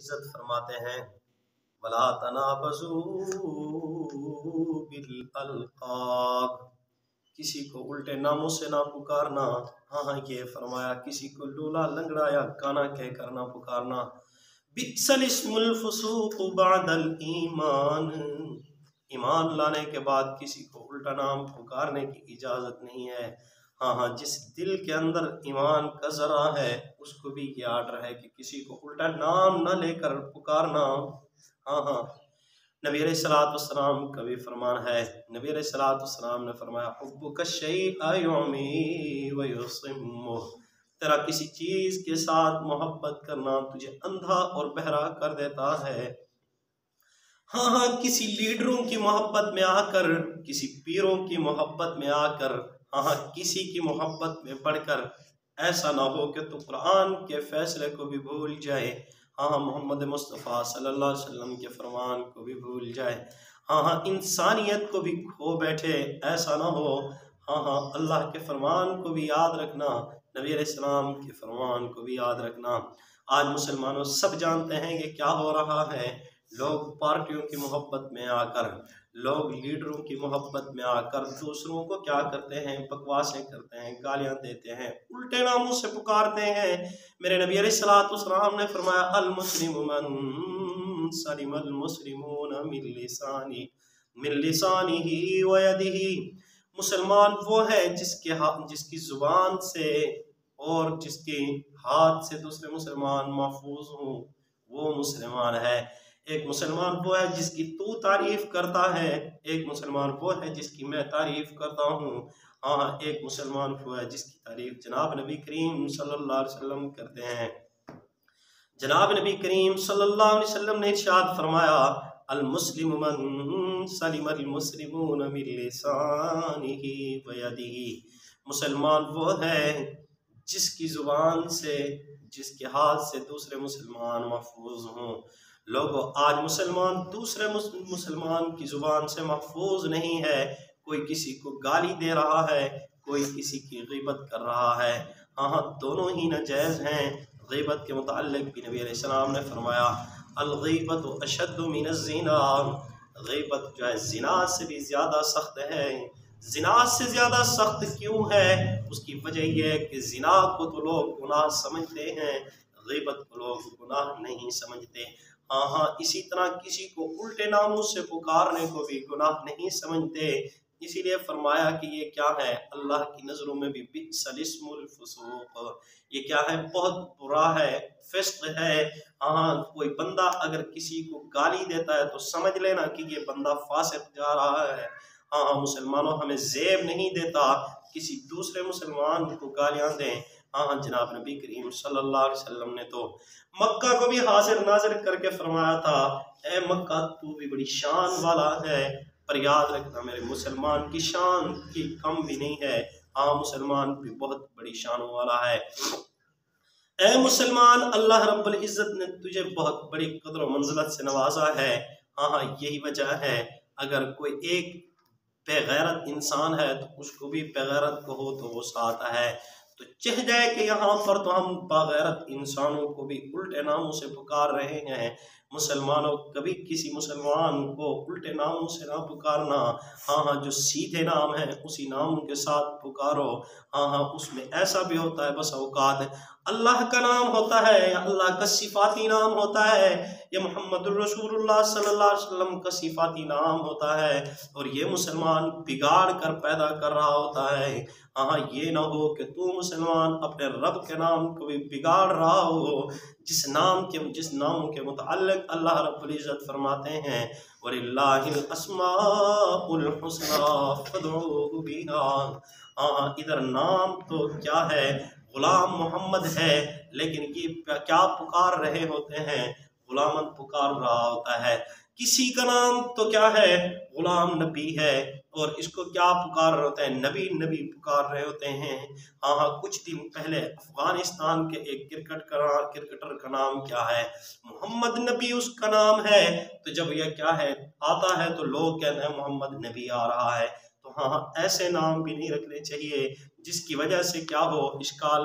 العزت فرماتے ہیں وَلَا تَنَابَزُوا بِالْأَلْقَابِ، کسی کو الٹے ناموں سے نہ پکارنا۔ ہاں یہ فرمایا کسی کو لولا لنگڑا یا کانا کہہ کر نہ پکارنا۔ بئس الاسم الفسوق بعد الایمان، ایمان لانے کے بعد کسی کو الٹا نام پکارنے کی اجازت نہیں ہے۔ ہاں جس دل کے اندر ایمان کا ذرہ ہے اس کو بھی یہ آرڈر ہے کہ کسی کو الٹا نام نہ لے کر پکارنا۔ ہاں نبی علیہ الصلوۃ والسلام کا بھی فرمان ہے، نبی علیہ الصلوۃ والسلام نے فرمایا حبک الشیء یعمی ویصمہ، تیرا کسی چیز کے ساتھ محبت کرنا تجھے اندھا اور بہرا کر دیتا ہے۔ ہاں کسی لیڈروں کی محبت میں آ کر، کسی پیروں کی محبت میں آ کر، ہاں کسی کی محبت میں پڑھ کر ایسا نہ ہو کہ تو قرآن کے فیصلے کو بھی بھول جائے، ہاں محمد مصطفیٰ صلی اللہ علیہ وسلم کے فرمان کو بھی بھول جائے، ہاں انسانیت کو بھی کھو بیٹھے، ایسا نہ ہو۔ ہاں اللہ کے فرمان کو بھی یاد رکھنا، نبی علیہ السلام کے فرمان کو بھی یاد رکھنا۔ آج مسلمانوں سب جانتے ہیں کہ کیا ہو رہا ہے، لوگ پارٹیوں کی محبت میں آ کر، لوگ لیڈروں کی محبت میں آ کر دوسروں کو کیا کرتے ہیں، بکواسیں کرتے ہیں، گالیاں دیتے ہیں، الٹے ناموں سے پکارتے ہیں۔ میرے نبی علیہ الصلوۃ والسلام نے فرمایا المسلم من سلم المسلمون من لسانہ ویدہ، مسلمان وہ ہے جس کی زبان سے اور جس کے ہاتھ سے دوسرے مسلمان محفوظ ہوں، وہ مسلمان ہے۔ ایک مسلمان وہ ہے جس کی تو تعریف کرتا ہے، ایک مسلمان وہ ہے جس کی میں تعریف کرتا ہوں، ہاں ایک مسلمان وہ ہے جس کی تعریف جناب نبی کریم صلی اللہ علیہ وسلم کرتے ہیں۔ جناب نبی کریم صلی اللہ علیہ وسلم نے ارشاد فرمایا المسلم من سلم المسلمون من لسانہ ویدہ، مسلمان وہ ہے جس کی زبان سے، جس کے ہاتھ سے دوسرے مسلمان محفوظ ہوں۔ لوگوں آج مسلمان دوسرے مسلمان کی زبان سے محفوظ نہیں ہے، کوئی کسی کو گالی دے رہا ہے، کوئی کسی کی غیبت کر رہا ہے، ہاں دونوں ہی ناجائز ہیں۔ غیبت کے متعلق بھی نبی علیہ السلام نے فرمایا الغیبت اشد من الزنا، غیبت جو ہے زنا سے بھی زیادہ سخت ہے۔ زنا سے زیادہ سخت کیوں ہے؟ اس کی وجہ یہ ہے کہ زنا کو تو لوگ گناہ سمجھتے ہیں، غیبت کو لوگ گناہ نہیں سمجھتے۔ ہاں اسی طرح کسی کو الٹے ناموں سے پکارنے کو بھی گناہ نہیں سمجھتے، اسی لیے فرمایا کہ یہ کیا ہے، اللہ کی نظروں میں بھی بئس الاسم الفسوق، یہ کیا ہے، بہت برا ہے، فسق ہے۔ ہاں کوئی بندہ اگر کسی کو گالی دیتا ہے تو سمجھ لینا کہ یہ بندہ فاسق جا رہا ہے۔ ہاں مسلمانوں ہمیں زیب نہیں دیتا کسی دوسرے مسلمان کو گالیاں دیں۔ ہاں جناب نبی کریم صلی اللہ علیہ وسلم نے تو مکہ کو بھی حاضر ناظر کر کے فرمایا تھا اے مکہ تو بھی بڑی شان والا ہے، پر یاد رکھنا میرے مسلمان کی شان کی کم بھی نہیں ہے، ہاں مسلمان بھی بہت بڑی شانوں والا ہے۔ اے مسلمان اللہ رب العزت نے تجھے بہت بڑی قدر و منزلت سے نوازا ہے، ہاں یہی وجہ ہے اگر کوئی ایک بے غیرت انسان ہے تو اس کو بھی بے غیرت کہو تو غصہ آتا ہے، تو چہ جائے کہ یہاں پر تو ہم باغیرت انسانوں کو بھی الٹے ناموں سے پکار رہے ہیں۔ مسلمانوں کبھی کسی مسلمان کو الٹے ناموں سے نہ پکارنا، ہاں جو سیدھے نام ہیں اسی ناموں کے ساتھ پکارو۔ ہاں اس میں ایسا بھی ہوتا ہے بس اوقات اللہ کا نام ہوتا ہے یا اللہ کا صفاتی نام ہوتا ہے یا محمد الرسول اللہ صلی اللہ علیہ وسلم کا صفاتی نام ہوتا ہے، اور یہ مسلمان بگاڑ کر پیدا کر رہا ہوتا ہے۔ ہاں یہ نہ ہو کہ تو مسلمان اپنے رب کے نام کو بھی بگاڑ رہا ہو، جس ناموں کے متعلق اللہ رب العزت فرماتے ہیں وَلِلَّهِ الْأَسْمَاءُ الْحُسْنَى فَادْعُوهُ بِهَا۔ ہاں ادھر نام تو کیا ہے، غلام محمد ہے، لیکن یہ کیا پکار رہے ہوتے ہیں، غلامن پکار رہا ہوتا ہے۔ کسی کا نام تو کیا ہے، غلام نبی ہے، اور اس کو کیا پکار رہے ہوتے ہیں، نبی نبی پکار رہے ہوتے ہیں۔ ہاں کچھ دن پہلے افغانستان کے ایک کرکٹر کا نام کیا ہے، محمد نبی اس کا نام ہے، تو جب یہ کیا ہے آتا ہے تو لوگ کہتے ہیں محمد نبی آ رہا ہے، تو ہاں ایسے نام بھی نہیں رکھنے چاہیے جس کی وجہ سے کیا ہو اشکال